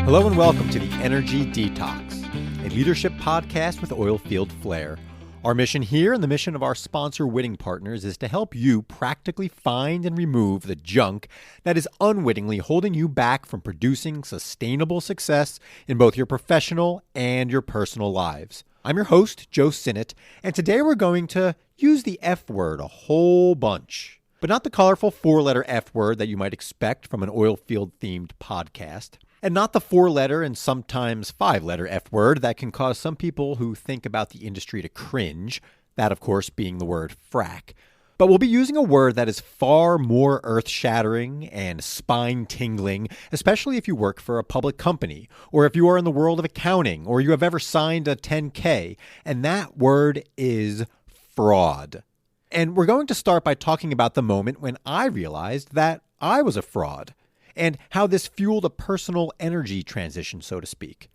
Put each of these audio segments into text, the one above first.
Hello and welcome to the Energy Detox, a leadership podcast with oilfield flair. Our mission here and the mission of our sponsor Witting Partners is to help you practically find and remove the junk that is unwittingly holding you back from producing sustainable success in both your professional and your personal lives. I'm your host, Joe Sinnott, and today we're going to use the F word a whole bunch, but not the colorful four-letter F word that you might expect from an oilfield-themed podcast. And not the four-letter and sometimes five-letter F word that can cause some people who think about the industry to cringe, that of course being the word frack. But we'll be using a word that is far more earth-shattering and spine-tingling, especially if you work for a public company, or if you are in the world of accounting, or you have ever signed a 10K, and that word is fraud. And we're going to start by talking about the moment when I realized that I was a fraud, and how this fueled a personal energy transition, so to speak.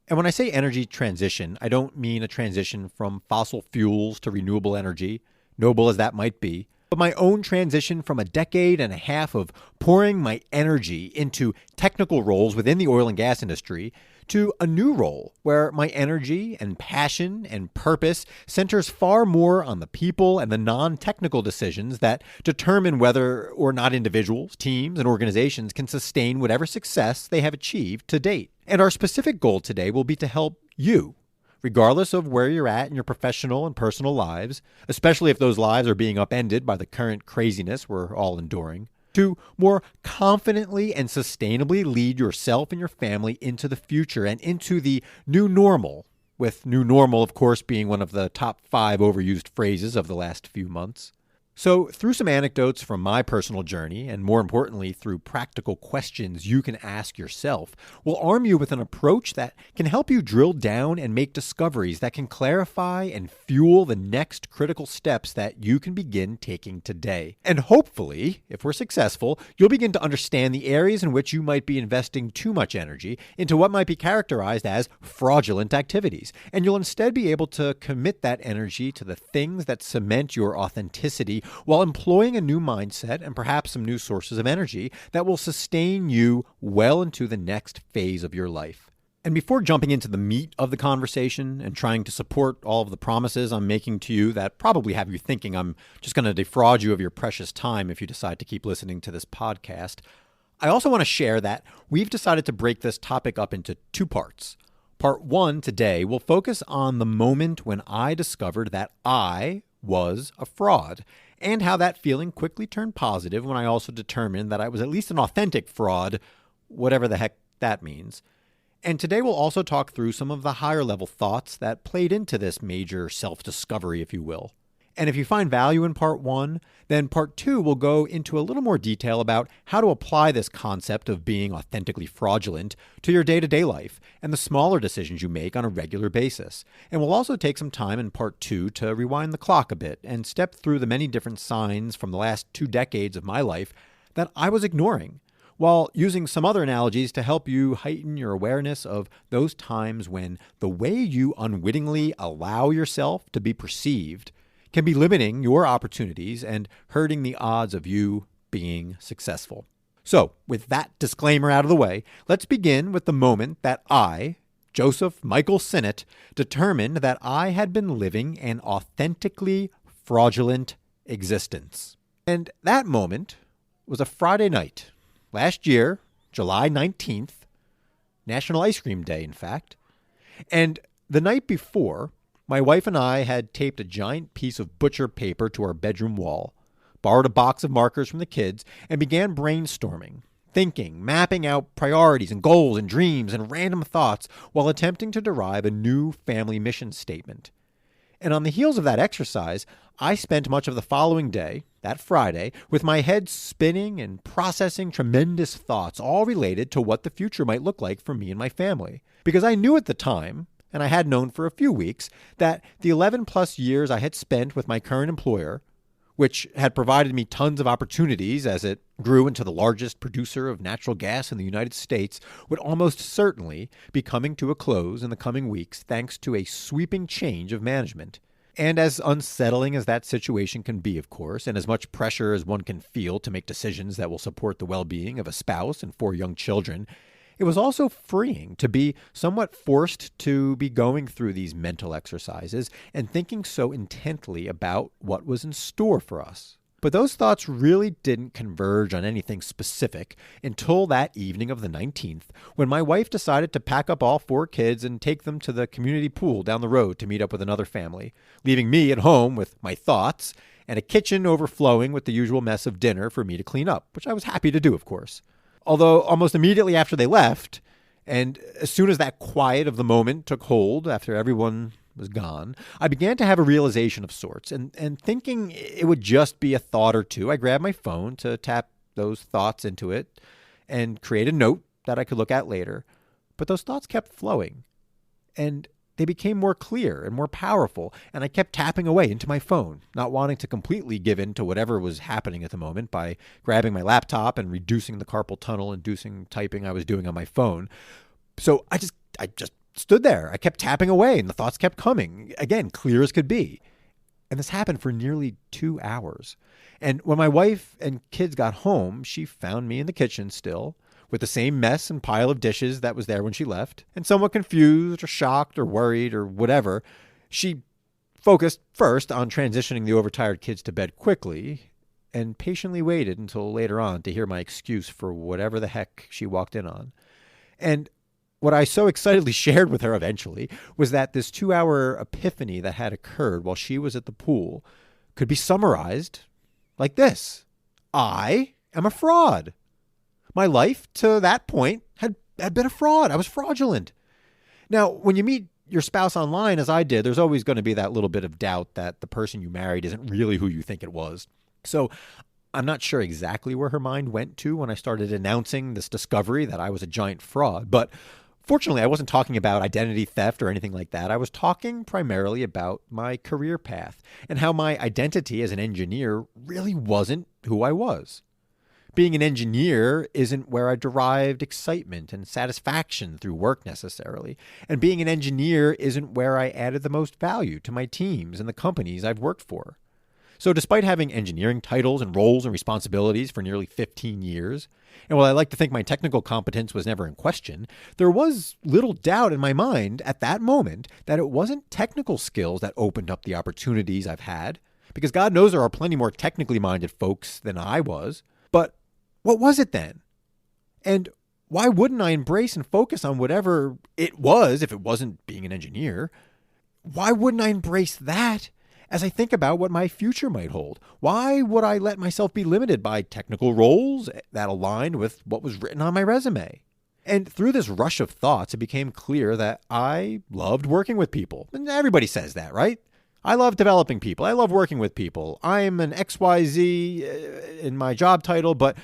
And when I say energy transition, I don't mean a transition from fossil fuels to renewable energy, noble as that might be, but my own transition from a decade and a half of pouring my energy into technical roles within the oil and gas industry to a new role where my energy and passion and purpose centers far more on the people and the non-technical decisions that determine whether or not individuals, teams, and organizations can sustain whatever success they have achieved to date. And our specific goal today will be to help you, regardless of where you're at in your professional and personal lives, especially if those lives are being upended by the current craziness we're all enduring, to more confidently and sustainably lead yourself and your family into the future and into the new normal, with new normal, of course, being one of the top 5 overused phrases of the last few months. So through some anecdotes from my personal journey, and more importantly, through practical questions you can ask yourself, we'll arm you with an approach that can help you drill down and make discoveries that can clarify and fuel the next critical steps that you can begin taking today. And hopefully, if we're successful, you'll begin to understand the areas in which you might be investing too much energy into what might be characterized as fraudulent activities. And you'll instead be able to commit that energy to the things that cement your authenticity while employing a new mindset and perhaps some new sources of energy that will sustain you well into the next phase of your life. And before jumping into the meat of the conversation and trying to support all of the promises I'm making to you that probably have you thinking I'm just going to defraud you of your precious time if you decide to keep listening to this podcast, I also want to share that we've decided to break this topic up into 2 parts. Part 1 today will focus on the moment when I discovered that I was a fraud, and how that feeling quickly turned positive when I also determined that I was at least an authentic fraud, whatever the heck that means. And today we'll also talk through some of the higher level thoughts that played into this major self-discovery, if you will. And if you find value in part 1, then part 2 will go into a little more detail about how to apply this concept of being authentically fraudulent to your day-to-day life and the smaller decisions you make on a regular basis. And we'll also take some time in part 2 to rewind the clock a bit and step through the many different signs from the last 2 decades of my life that I was ignoring, while using some other analogies to help you heighten your awareness of those times when the way you unwittingly allow yourself to be perceived can be limiting your opportunities and hurting the odds of you being successful. So, with that disclaimer out of the way, let's begin with the moment that I, Joseph Michael Sinnott, determined that I had been living an authentically fraudulent existence. And that moment was a Friday night, last year, July 19th, National Ice Cream Day, in fact. And the night before, my wife and I had taped a giant piece of butcher paper to our bedroom wall, borrowed a box of markers from the kids, and began brainstorming, thinking, mapping out priorities and goals and dreams and random thoughts while attempting to derive a new family mission statement. And on the heels of that exercise, I spent much of the following day, that Friday, with my head spinning and processing tremendous thoughts, all related to what the future might look like for me and my family. Because I knew at the time, and I had known for a few weeks, that the 11 plus years I had spent with my current employer, which had provided me tons of opportunities as it grew into the largest producer of natural gas in the United States, would almost certainly be coming to a close in the coming weeks thanks to a sweeping change of management. And as unsettling as that situation can be, of course, and as much pressure as one can feel to make decisions that will support the well-being of a spouse and 4 young children, It was also freeing to be somewhat forced to be going through these mental exercises and thinking so intently about what was in store for us. But those thoughts really didn't converge on anything specific until that evening of the 19th, when my wife decided to pack up all 4 kids and take them to the community pool down the road to meet up with another family, leaving me at home with my thoughts and a kitchen overflowing with the usual mess of dinner for me to clean up, which I was happy to do, of course. Although almost immediately after they left, and as soon as that quiet of the moment took hold after everyone was gone, I began to have a realization of sorts, and thinking it would just be a thought or two, I grabbed my phone to tap those thoughts into it and create a note that I could look at later. But those thoughts kept flowing, and they became more clear and more powerful, and I kept tapping away into my phone, not wanting to completely give in to whatever was happening at the moment by grabbing my laptop and reducing the carpal tunnel-inducing typing I was doing on my phone. So I just stood there. I kept tapping away, and the thoughts kept coming, again, clear as could be. And this happened for nearly 2 hours. And when my wife and kids got home, she found me in the kitchen still, with the same mess and pile of dishes that was there when she left. And somewhat confused or shocked or worried or whatever, she focused first on transitioning the overtired kids to bed quickly and patiently waited until later on to hear my excuse for whatever the heck she walked in on. And what I so excitedly shared with her eventually was that this 2-hour epiphany that had occurred while she was at the pool could be summarized like this. I am a fraud. My life to that point had been a fraud. I was fraudulent. Now, when you meet your spouse online, as I did, there's always going to be that little bit of doubt that the person you married isn't really who you think it was. So I'm not sure exactly where her mind went to when I started announcing this discovery that I was a giant fraud, but fortunately, I wasn't talking about identity theft or anything like that. I was talking primarily about my career path and how my identity as an engineer really wasn't who I was. Being an engineer isn't where I derived excitement and satisfaction through work necessarily. And being an engineer isn't where I added the most value to my teams and the companies I've worked for. So despite having engineering titles and roles and responsibilities for nearly 15 years, and while I like to think my technical competence was never in question, there was little doubt in my mind at that moment that it wasn't technical skills that opened up the opportunities I've had, because God knows there are plenty more technically minded folks than I was. But what was it then? And why wouldn't I embrace and focus on whatever it was if it wasn't being an engineer? Why wouldn't I embrace that as I think about what my future might hold? Why would I let myself be limited by technical roles that aligned with what was written on my resume? And through this rush of thoughts, it became clear that I loved working with people. And everybody says that, right? I love developing people. I love working with people. I'm an XYZ in my job title, but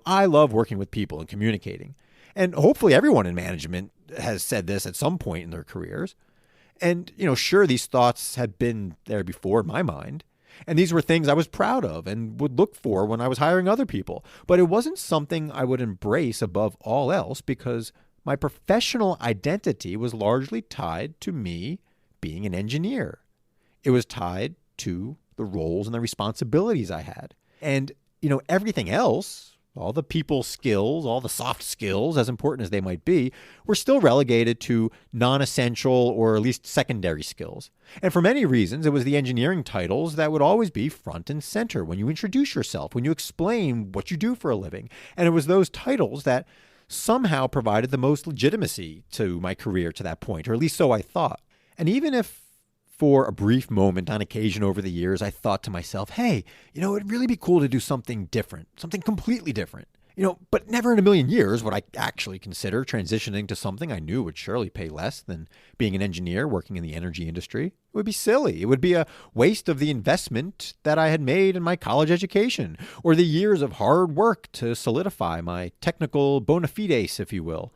I love working with people and communicating. And hopefully everyone in management has said this at some point in their careers. And, sure, these thoughts had been there before in my mind. And these were things I was proud of and would look for when I was hiring other people. But it wasn't something I would embrace above all else because my professional identity was largely tied to me being an engineer. It was tied to the roles and the responsibilities I had. And, everything else, all the people skills, all the soft skills, as important as they might be, were still relegated to non-essential or at least secondary skills. And for many reasons, it was the engineering titles that would always be front and center when you introduce yourself, when you explain what you do for a living. And it was those titles that somehow provided the most legitimacy to my career to that point, or at least so I thought. And even if for a brief moment on occasion over the years, I thought to myself, hey, it'd really be cool to do something different, something completely different. But never in a million years would I actually consider transitioning to something I knew would surely pay less than being an engineer working in the energy industry. It would be silly. It would be a waste of the investment that I had made in my college education or the years of hard work to solidify my technical bona fides, if you will.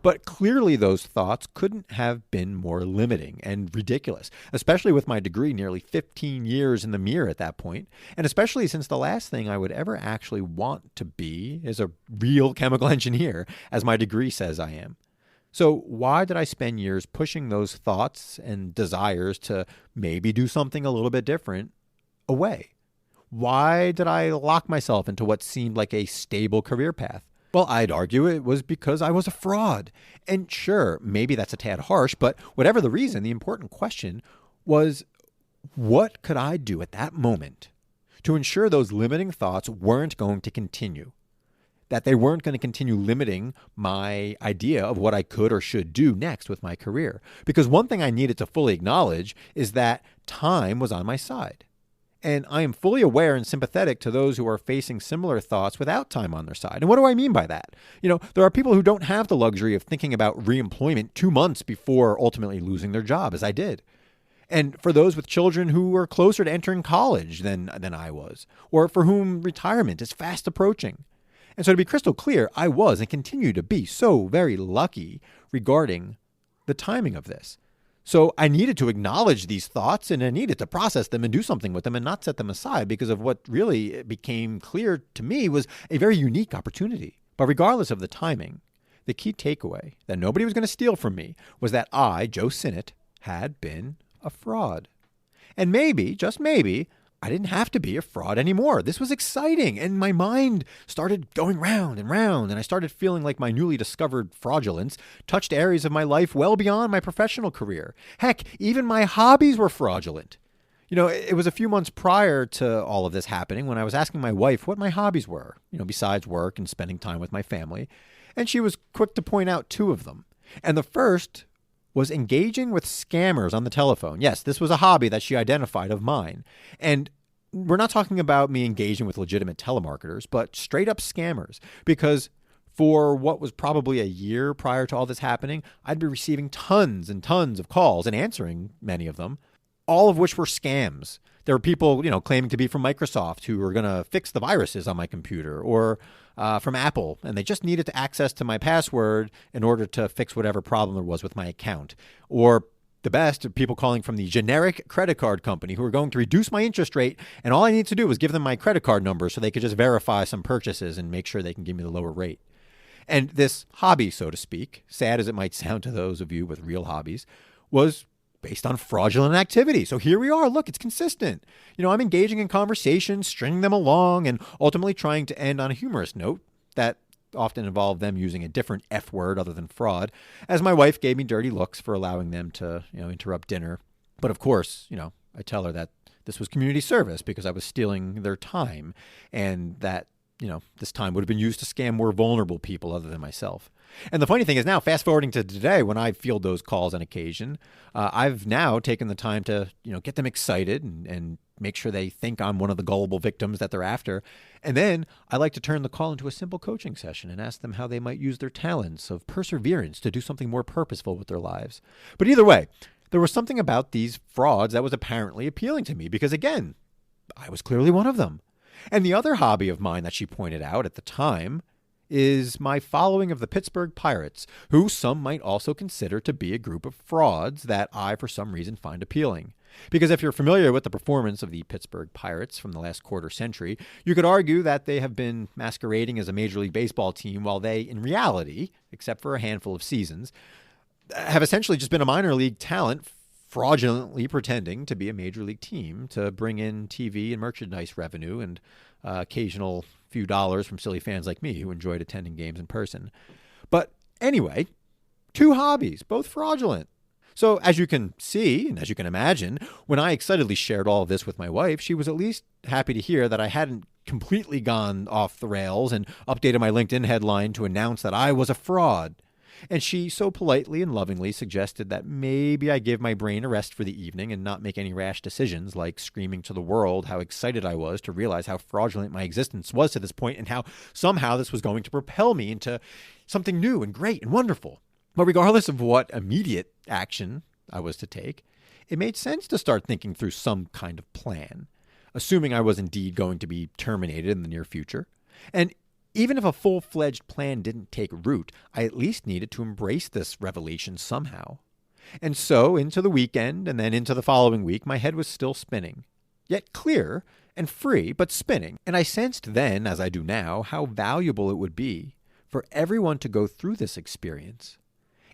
But clearly those thoughts couldn't have been more limiting and ridiculous, especially with my degree nearly 15 years in the mirror at that point, and especially since the last thing I would ever actually want to be is a real chemical engineer, as my degree says I am. So why did I spend years pushing those thoughts and desires to maybe do something a little bit different away? Why did I lock myself into what seemed like a stable career path? Well, I'd argue it was because I was a fraud. And sure, maybe that's a tad harsh, but whatever the reason, the important question was, what could I do at that moment to ensure those limiting thoughts weren't going to continue? That they weren't going to continue limiting my idea of what I could or should do next with my career. Because one thing I needed to fully acknowledge is that time was on my side. And I am fully aware and sympathetic to those who are facing similar thoughts without time on their side. And what do I mean by that? There are people who don't have the luxury of thinking about reemployment 2 months before ultimately losing their job, as I did. And for those with children who are closer to entering college than I was, or for whom retirement is fast approaching. And so to be crystal clear, I was and continue to be so very lucky regarding the timing of this. So I needed to acknowledge these thoughts and I needed to process them and do something with them and not set them aside because of what really became clear to me was a very unique opportunity. But regardless of the timing, the key takeaway that nobody was going to steal from me was that I, Joe Sinnott, had been a fraud. And maybe, just maybe, I didn't have to be a fraud anymore. This was exciting. And my mind started going round and round. And I started feeling like my newly discovered fraudulence touched areas of my life well beyond my professional career. Heck, even my hobbies were fraudulent. It was a few months prior to all of this happening when I was asking my wife what my hobbies were, besides work and spending time with my family. And she was quick to point out 2 of them. And the first was engaging with scammers on the telephone. Yes, this was a hobby that she identified of mine. And we're not talking about me engaging with legitimate telemarketers, but straight up scammers. Because for what was probably a year prior to all this happening, I'd be receiving tons and tons of calls and answering many of them, all of which were scams. There were people, claiming to be from Microsoft who were going to fix the viruses on my computer, or from Apple, and they just needed to access to my password in order to fix whatever problem there was with my account. Or the best, people calling from the generic credit card company who were going to reduce my interest rate, and all I need to do was give them my credit card number so they could just verify some purchases and make sure they can give me the lower rate. And this hobby, so to speak, sad as it might sound to those of you with real hobbies, was based on fraudulent activity. So here we are. Look, it's consistent. I'm engaging in conversations, stringing them along, and ultimately trying to end on a humorous note that often involved them using a different F word other than fraud, as my wife gave me dirty looks for allowing them to, interrupt dinner. But of course, I tell her that this was community service because I was stealing their time and that, this time would have been used to scam more vulnerable people other than myself. And the funny thing is now, fast forwarding to today, when I field those calls on occasion, I've now taken the time to, get them excited and make sure they think I'm one of the gullible victims that they're after. And then I like to turn the call into a simple coaching session and ask them how they might use their talents of perseverance to do something more purposeful with their lives. But either way, there was something about these frauds that was apparently appealing to me because, again, I was clearly one of them. And the other hobby of mine that she pointed out at the time is my following of the Pittsburgh Pirates, who some might also consider to be a group of frauds that I, for some reason, find appealing. Because if you're familiar with the performance of the Pittsburgh Pirates from the last quarter century, you could argue that they have been masquerading as a Major League Baseball team while they, in reality, except for a handful of seasons, have essentially just been a minor league talent fraudulently pretending to be a major league team to bring in TV and merchandise revenue and occasional few dollars from silly fans like me who enjoyed attending games in person. But anyway, 2 hobbies, both fraudulent. So as you can see, and as you can imagine, when I excitedly shared all of this with my wife, she was at least happy to hear that I hadn't completely gone off the rails and updated my LinkedIn headline to announce that I was a fraud. And she so politely and lovingly suggested that maybe I give my brain a rest for the evening and not make any rash decisions like screaming to the world how excited I was to realize how fraudulent my existence was to this point and how somehow this was going to propel me into something new and great and wonderful. But regardless of what immediate action I was to take, it made sense to start thinking through some kind of plan, assuming I was indeed going to be terminated in the near future. And even if a full-fledged plan didn't take root, I at least needed to embrace this revelation somehow. And so into the weekend and then into the following week, my head was still spinning, yet clear and free, but spinning. And I sensed then, as I do now, how valuable it would be for everyone to go through this experience.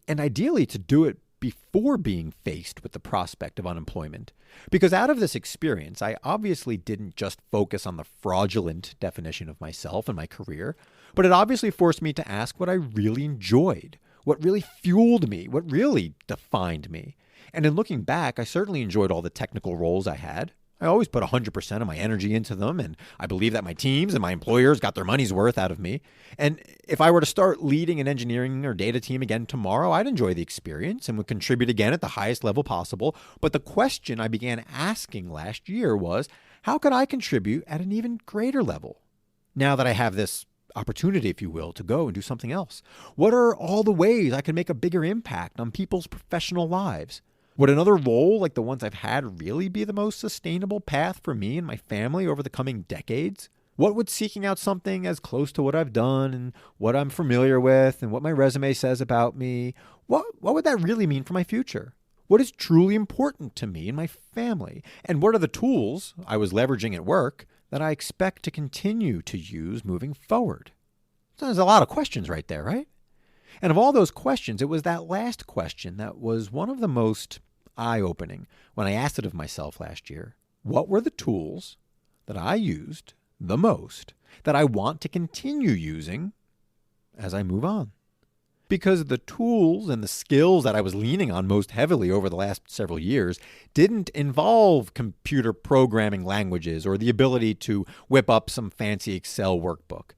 And ideally to do it before being faced with the prospect of unemployment. Because out of this experience, I obviously didn't just focus on the fraudulent definition of myself and my career, but it obviously forced me to ask what I really enjoyed, what really fueled me, what really defined me. And in looking back, I certainly enjoyed all the technical roles I had. I always put 100% of my energy into them, and I believe that my teams and my employers got their money's worth out of me. And if I were to start leading an engineering or data team again tomorrow, I'd enjoy the experience and would contribute again at the highest level possible. But the question I began asking last year was, how could I contribute at an even greater level? Now that I have this opportunity, if you will, to go and do something else, what are all the ways I can make a bigger impact on people's professional lives? Would another role like the ones I've had really be the most sustainable path for me and my family over the coming decades? What would seeking out something as close to what I've done and what I'm familiar with and what my resume says about me, what would that really mean for my future? What is truly important to me and my family? And what are the tools I was leveraging at work that I expect to continue to use moving forward? So there's a lot of questions right there, right? And of all those questions, it was that last question that was one of the most eye-opening when I asked it of myself last year. What were the tools that I used the most that I want to continue using as I move on? Because the tools and the skills that I was leaning on most heavily over the last several years didn't involve computer programming languages or the ability to whip up some fancy Excel workbook.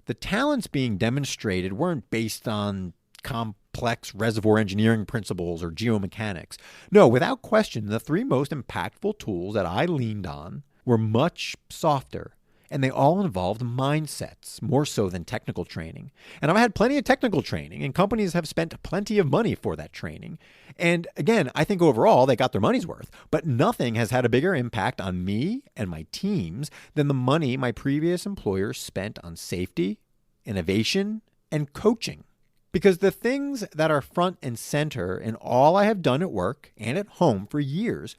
The talents being demonstrated weren't based on complex reservoir engineering principles or geomechanics. No, without question, the three most impactful tools that I leaned on were much softer, and they all involved mindsets more so than technical training. And I've had plenty of technical training, and companies have spent plenty of money for that training. And again, I think overall they got their money's worth, but nothing has had a bigger impact on me and my teams than the money my previous employers spent on safety, innovation, and coaching. Because the things that are front and center in all I have done at work and at home for years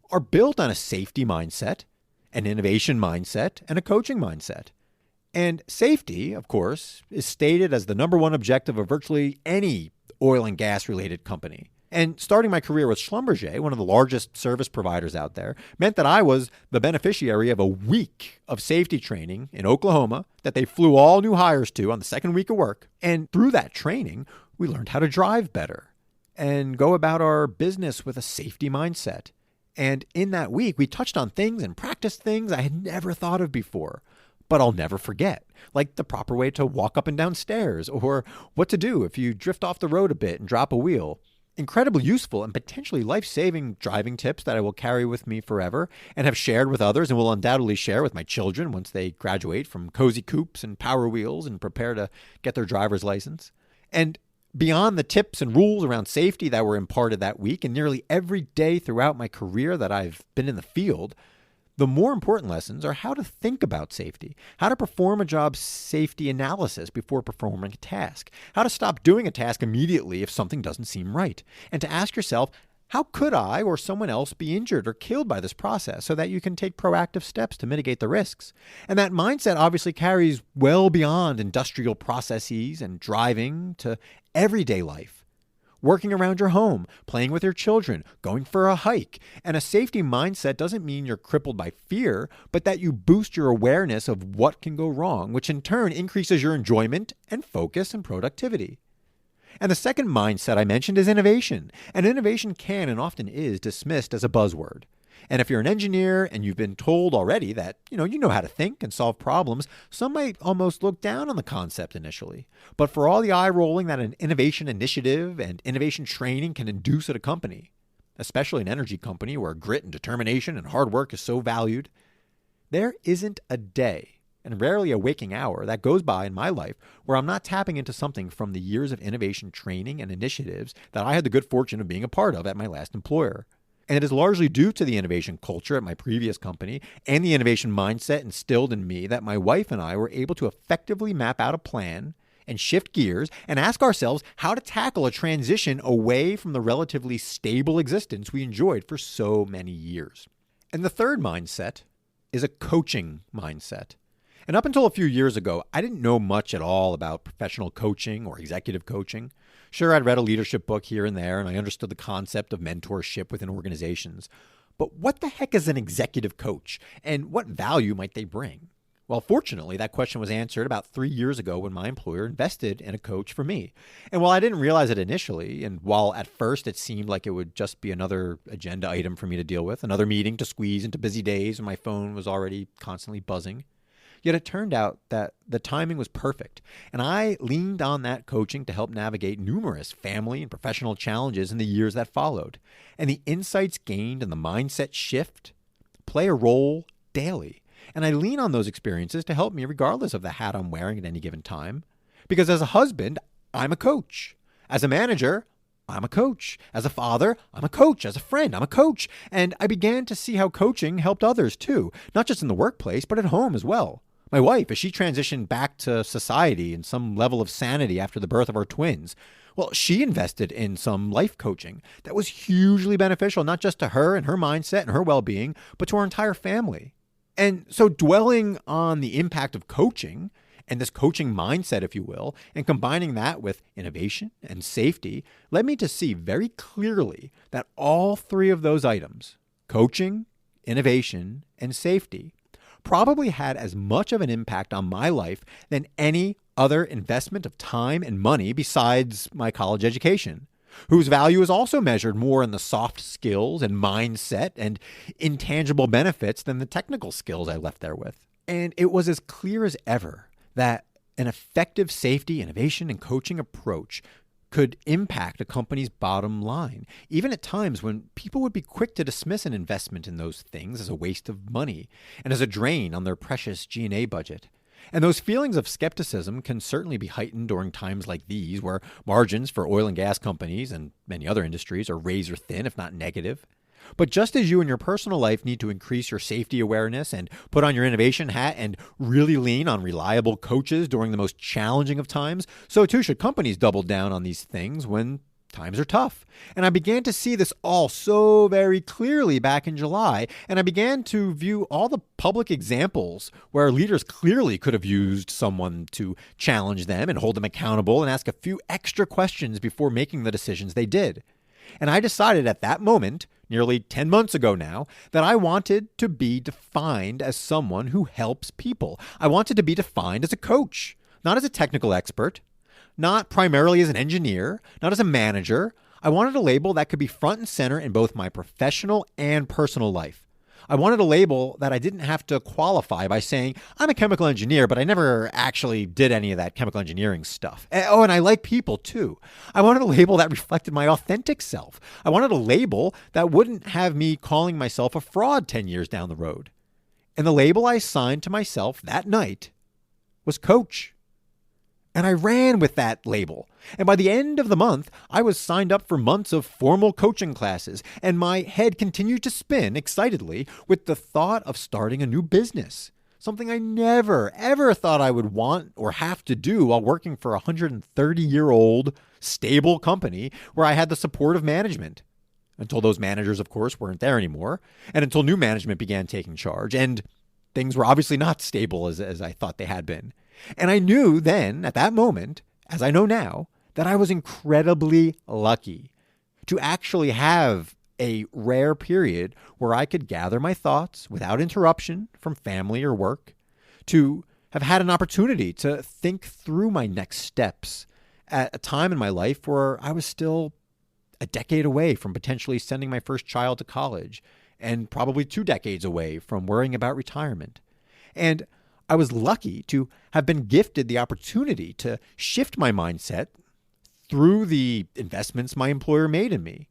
are built on a safety mindset, an innovation mindset, and a coaching mindset. And safety, of course, is stated as the number one objective of virtually any oil and gas related company. And starting my career with Schlumberger, one of the largest service providers out there, meant that I was the beneficiary of a week of safety training in Oklahoma that they flew all new hires to on the second week of work. And through that training, we learned how to drive better and go about our business with a safety mindset. And in that week, we touched on things and practiced things I had never thought of before, but I'll never forget, like the proper way to walk up and down stairs or what to do if you drift off the road a bit and drop a wheel. Incredibly useful and potentially life-saving driving tips that I will carry with me forever and have shared with others and will undoubtedly share with my children once they graduate from cozy coupes and power wheels and prepare to get their driver's license. And beyond the tips and rules around safety that were imparted that week and nearly every day throughout my career that I've been in the field, the more important lessons are how to think about safety, how to perform a job safety analysis before performing a task, how to stop doing a task immediately if something doesn't seem right, and to ask yourself, how could I or someone else be injured or killed by this process so that you can take proactive steps to mitigate the risks? And that mindset obviously carries well beyond industrial processes and driving to everyday life. Working around your home, playing with your children, going for a hike. And a safety mindset doesn't mean you're crippled by fear, but that you boost your awareness of what can go wrong, which in turn increases your enjoyment and focus and productivity. And the second mindset I mentioned is innovation. And innovation can and often is dismissed as a buzzword. And if you're an engineer and you've been told already that, you know how to think and solve problems, some might almost look down on the concept initially. But for all the eye rolling that an innovation initiative and innovation training can induce at a company, especially an energy company where grit and determination and hard work is so valued, there isn't a day and rarely a waking hour that goes by in my life where I'm not tapping into something from the years of innovation training and initiatives that I had the good fortune of being a part of at my last employer. And it is largely due to the innovation culture at my previous company and the innovation mindset instilled in me that my wife and I were able to effectively map out a plan and shift gears and ask ourselves how to tackle a transition away from the relatively stable existence we enjoyed for so many years. And the third mindset is a coaching mindset. And up until a few years ago, I didn't know much at all about professional coaching or executive coaching. Sure, I'd read a leadership book here and there, and I understood the concept of mentorship within organizations. But what the heck is an executive coach, and what value might they bring? Well, fortunately, that question was answered about 3 years ago when my employer invested in a coach for me. And while I didn't realize it initially, and while at first it seemed like it would just be another agenda item for me to deal with, another meeting to squeeze into busy days when my phone was already constantly buzzing, yet it turned out that the timing was perfect, and I leaned on that coaching to help navigate numerous family and professional challenges in the years that followed. And the insights gained and the mindset shift play a role daily. And I lean on those experiences to help me regardless of the hat I'm wearing at any given time. Because as a husband, I'm a coach. As a manager, I'm a coach. As a father, I'm a coach. As a friend, I'm a coach. And I began to see how coaching helped others too, not just in the workplace, but at home as well. My wife, as she transitioned back to society and some level of sanity after the birth of our twins, well, she invested in some life coaching that was hugely beneficial, not just to her and her mindset and her well-being, but to our entire family. And so dwelling on the impact of coaching and this coaching mindset, if you will, and combining that with innovation and safety led me to see very clearly that all three of those items, coaching, innovation, and safety, probably had as much of an impact on my life than any other investment of time and money besides my college education, whose value is also measured more in the soft skills and mindset and intangible benefits than the technical skills I left there with. And it was as clear as ever that an effective safety, innovation, and coaching approach could impact a company's bottom line, even at times when people would be quick to dismiss an investment in those things as a waste of money and as a drain on their precious G&A budget. And those feelings of skepticism can certainly be heightened during times like these, where margins for oil and gas companies and many other industries are razor thin, if not negative. But just as you in your personal life need to increase your safety awareness and put on your innovation hat and really lean on reliable coaches during the most challenging of times, so too should companies double down on these things when times are tough. And I began to see this all so very clearly back in July, and I began to view all the public examples where leaders clearly could have used someone to challenge them and hold them accountable and ask a few extra questions before making the decisions they did. And I decided at that moment, nearly 10 months ago now, that I wanted to be defined as someone who helps people. I wanted to be defined as a coach, not as a technical expert, not primarily as an engineer, not as a manager. I wanted a label that could be front and center in both my professional and personal life. I wanted a label that I didn't have to qualify by saying, I'm a chemical engineer, but I never actually did any of that chemical engineering stuff. Oh, and I like people too. I wanted a label that reflected my authentic self. I wanted a label that wouldn't have me calling myself a fraud 10 years down the road. And the label I assigned to myself that night was coach. And I ran with that label. And by the end of the month, I was signed up for months of formal coaching classes, and my head continued to spin excitedly with the thought of starting a new business, something I never, ever thought I would want or have to do while working for a 130-year-old stable company where I had the support of management. Until those managers, of course, weren't there anymore, and until new management began taking charge, and things were obviously not stable as I thought they had been. And I knew then, at that moment, as I know now, that I was incredibly lucky to actually have a rare period where I could gather my thoughts without interruption from family or work, to have had an opportunity to think through my next steps at a time in my life where I was still a decade away from potentially sending my first child to college and probably 2 decades away from worrying about retirement. And I was lucky to have been gifted the opportunity to shift my mindset through the investments my employer made in me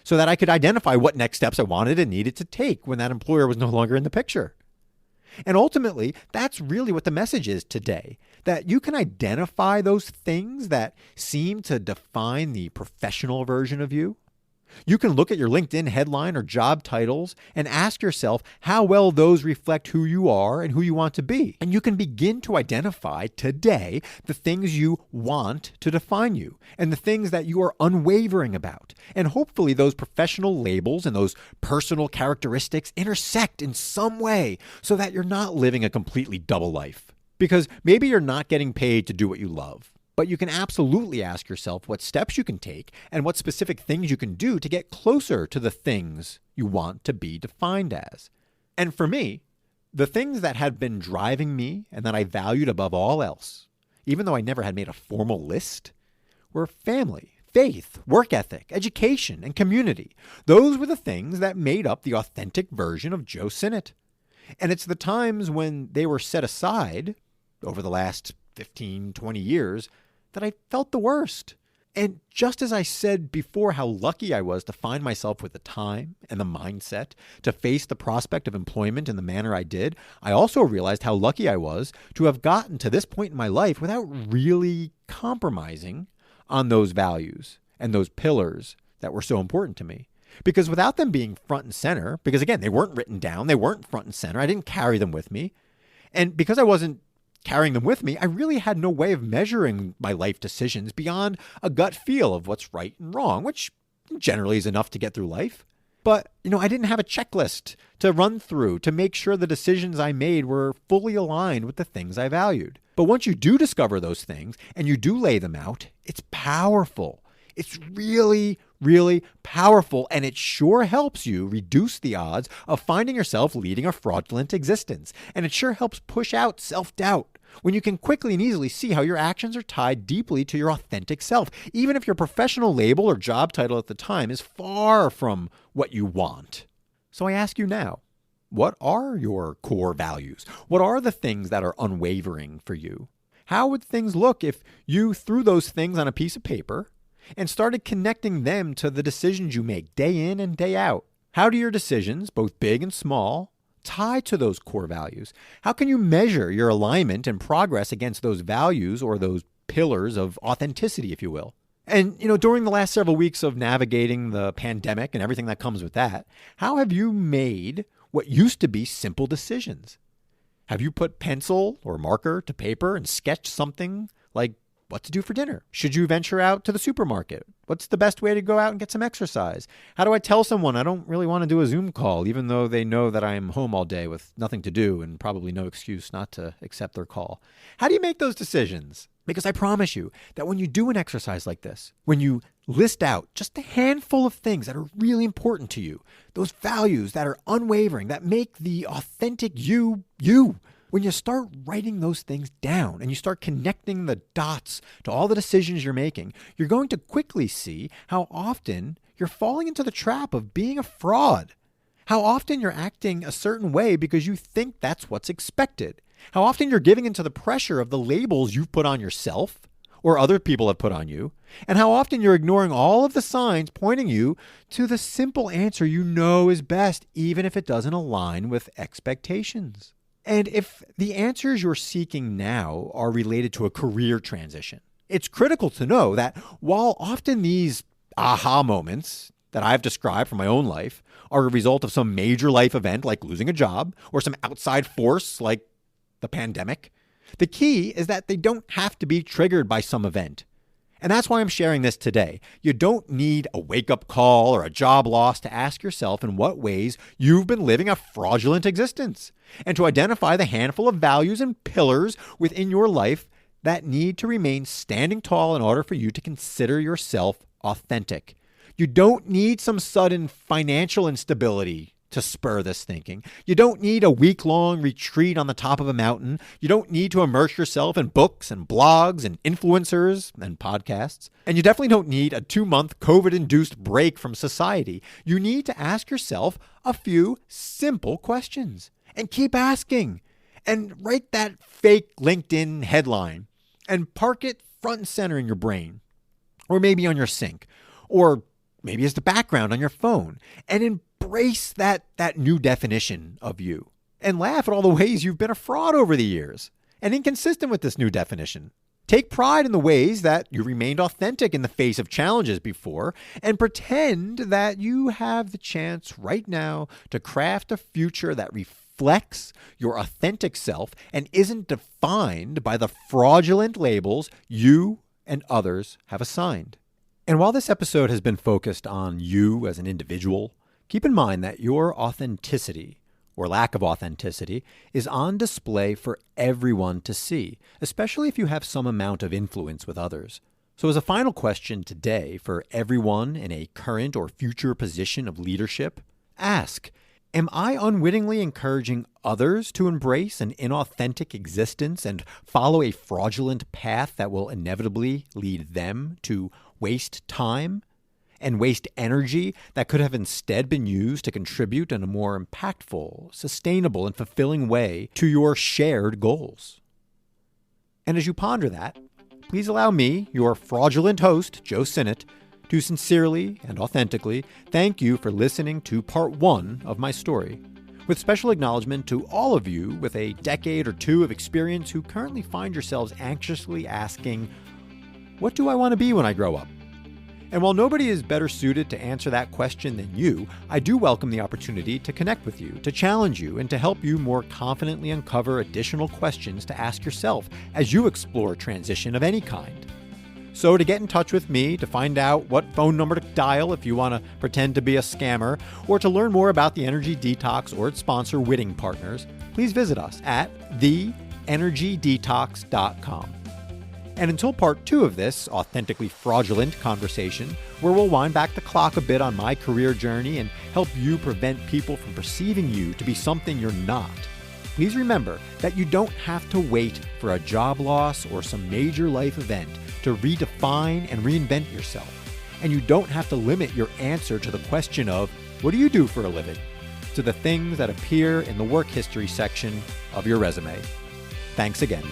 so that I could identify what next steps I wanted and needed to take when that employer was no longer in the picture. And ultimately, that's really what the message is today, that you can identify those things that seem to define the professional version of you. You can look at your LinkedIn headline or job titles and ask yourself how well those reflect who you are and who you want to be. And you can begin to identify today the things you want to define you and the things that you are unwavering about. And hopefully those professional labels and those personal characteristics intersect in some way so that you're not living a completely double life. Because maybe you're not getting paid to do what you love. But you can absolutely ask yourself what steps you can take and what specific things you can do to get closer to the things you want to be defined as. And for me, the things that had been driving me and that I valued above all else, even though I never had made a formal list, were family, faith, work ethic, education, and community. Those were the things that made up the authentic version of Joe Sinnott. And it's the times when they were set aside over the last 15, 20 years that I felt the worst. And just as I said before how lucky I was to find myself with the time and the mindset to face the prospect of employment in the manner I did, I also realized how lucky I was to have gotten to this point in my life without really compromising on those values and those pillars that were so important to me. Because without them being front and center, because again, they weren't written down, they weren't front and center, I didn't carry them with me. And because I wasn't carrying them with me, I really had no way of measuring my life decisions beyond a gut feel of what's right and wrong, which generally is enough to get through life. But, I didn't have a checklist to run through to make sure the decisions I made were fully aligned with the things I valued. But once you do discover those things and you do lay them out, it's powerful. It's really, really powerful, and it sure helps you reduce the odds of finding yourself leading a fraudulent existence. And it sure helps push out self-doubt when you can quickly and easily see how your actions are tied deeply to your authentic self, even if your professional label or job title at the time is far from what you want. So I ask you now, what are your core values? What are the things that are unwavering for you? How would things look if you threw those things on a piece of paper and started connecting them to the decisions you make day in and day out? How do your decisions, both big and small, tie to those core values? How can you measure your alignment and progress against those values or those pillars of authenticity, if you will? And, during the last several weeks of navigating the pandemic and everything that comes with that, how have you made what used to be simple decisions? Have you put pencil or marker to paper and sketched something like what to do for dinner? Should you venture out to the supermarket? What's the best way to go out and get some exercise? How do I tell someone I don't really want to do a Zoom call, even though they know that I'm home all day with nothing to do and probably no excuse not to accept their call? How do you make those decisions? Because I promise you that when you do an exercise like this, when you list out just a handful of things that are really important to you, those values that are unwavering, that make the authentic you, when you start writing those things down and you start connecting the dots to all the decisions you're making, you're going to quickly see how often you're falling into the trap of being a fraud. How often you're acting a certain way because you think that's what's expected. How often you're giving into the pressure of the labels you've put on yourself or other people have put on you. And how often you're ignoring all of the signs pointing you to the simple answer you know is best, even if it doesn't align with expectations. And if the answers you're seeking now are related to a career transition, it's critical to know that while often these aha moments that I've described from my own life are a result of some major life event like losing a job or some outside force like the pandemic, the key is that they don't have to be triggered by some event. And that's why I'm sharing this today. You don't need a wake-up call or a job loss to ask yourself in what ways you've been living a fraudulent existence, and to identify the handful of values and pillars within your life that need to remain standing tall in order for you to consider yourself authentic. You don't need some sudden financial instability to spur this thinking. You don't need a week-long retreat on the top of a mountain. You don't need to immerse yourself in books and blogs and influencers and podcasts. And you definitely don't need a 2-month COVID-induced break from society. You need to ask yourself a few simple questions and keep asking. And write that fake LinkedIn headline and park it front and center in your brain, or maybe on your sink, or maybe as the background on your phone, and embrace that new definition of you, and laugh at all the ways you've been a fraud over the years and inconsistent with this new definition. Take pride in the ways that you remained authentic in the face of challenges before, and pretend that you have the chance right now to craft a future that reflects your authentic self and isn't defined by the fraudulent labels you and others have assigned. And while this episode has been focused on you as an individual, keep in mind that your authenticity or lack of authenticity, is on display for everyone to see, especially if you have some amount of influence with others. So as a final question today for everyone in a current or future position of leadership, ask, am I unwittingly encouraging others to embrace an inauthentic existence and follow a fraudulent path that will inevitably lead them to waste time and waste energy that could have instead been used to contribute in a more impactful, sustainable, and fulfilling way to your shared goals? And as you ponder that, please allow me, your fraudulent host, Joe Sinnott, to sincerely and authentically thank you for listening to part 1 of my story, with special acknowledgement to all of you with a decade or two of experience who currently find yourselves anxiously asking, what do I want to be when I grow up? And while nobody is better suited to answer that question than you, I do welcome the opportunity to connect with you, to challenge you, and to help you more confidently uncover additional questions to ask yourself as you explore transition of any kind. So to get in touch with me, to find out what phone number to dial if you want to pretend to be a scammer, or to learn more about the Energy Detox or its sponsor, Whitting Partners, please visit us at theenergydetox.com. And until part 2 of this authentically fraudulent conversation, where we'll wind back the clock a bit on my career journey and help you prevent people from perceiving you to be something you're not, please remember that you don't have to wait for a job loss or some major life event to redefine and reinvent yourself. And you don't have to limit your answer to the question of, what do you do for a living, to the things that appear in the work history section of your resume. Thanks again.